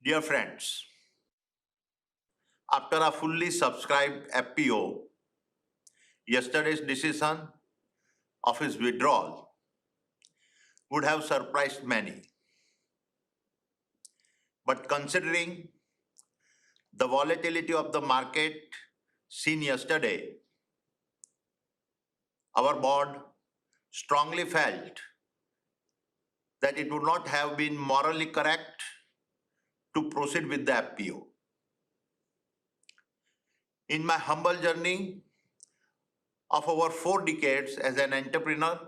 Dear friends, after a fully subscribed FPO, yesterday's decision of his withdrawal would have surprised many. But considering the volatility of the market seen yesterday, our board strongly felt that it would not have been morally correct to proceed with the FPO. In my humble journey of over 4 decades as an entrepreneur,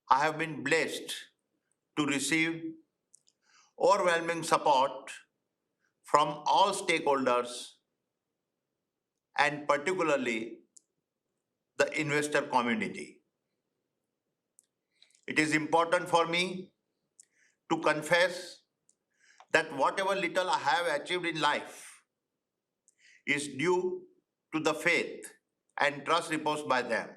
I have been blessed to receive overwhelming support from all stakeholders and particularly the investor community. It is important for me to confess that whatever little I have achieved in life is due to the faith and trust reposed by them.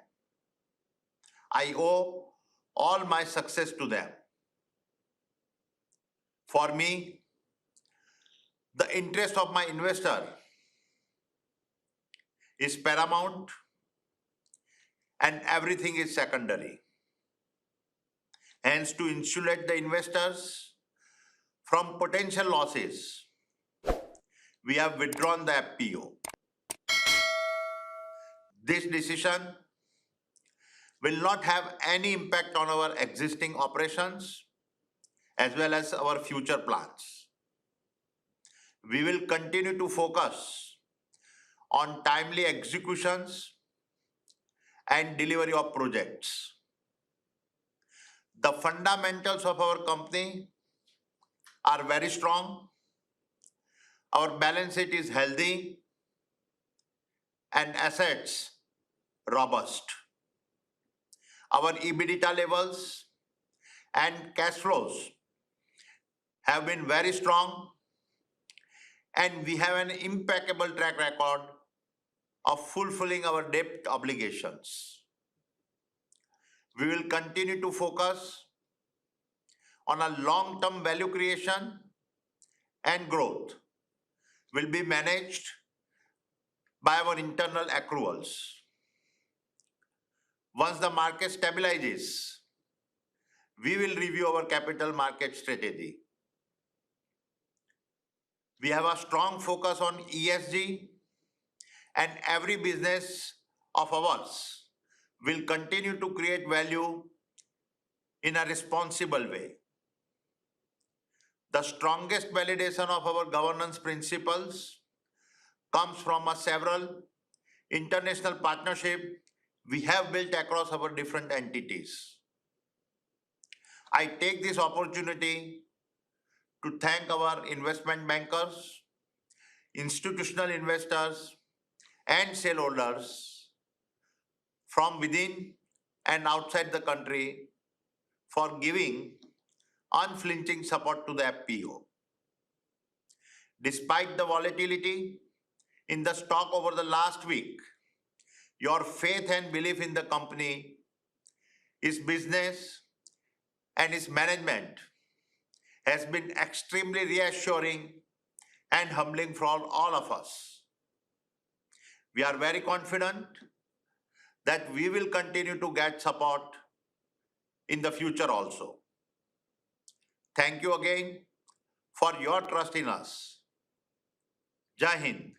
I owe all my success to them. For me, the interest of my investor is paramount and everything is secondary. Hence, to insulate the investors from potential losses, we have withdrawn the FPO. This decision will not have any impact on our existing operations as well as our future plans. We will continue to focus on timely executions and delivery of projects. The fundamentals of our company are very strong. Our balance sheet is healthy and assets robust. Our EBITDA levels and cash flows have been very strong, and we have an impeccable track record of fulfilling our debt obligations. We will continue to focus on a long-term value creation, and growth will be managed by our internal accruals. Once the market stabilizes, we will review our capital market strategy. We have a strong focus on ESG, and every business of ours will continue to create value in a responsible way. The strongest validation of our governance principles comes from several international partnerships we have built across our different entities. I take this opportunity to thank our investment bankers, institutional investors, and shareholders from within and outside the country for giving unflinching support to the FPO. Despite the volatility in the stock over the last week, your faith and belief in the company, its business, and its management has been extremely reassuring and humbling for all of us. We are very confident that we will continue to get support in the future also. Thank you again for your trust in us. Jai Hind.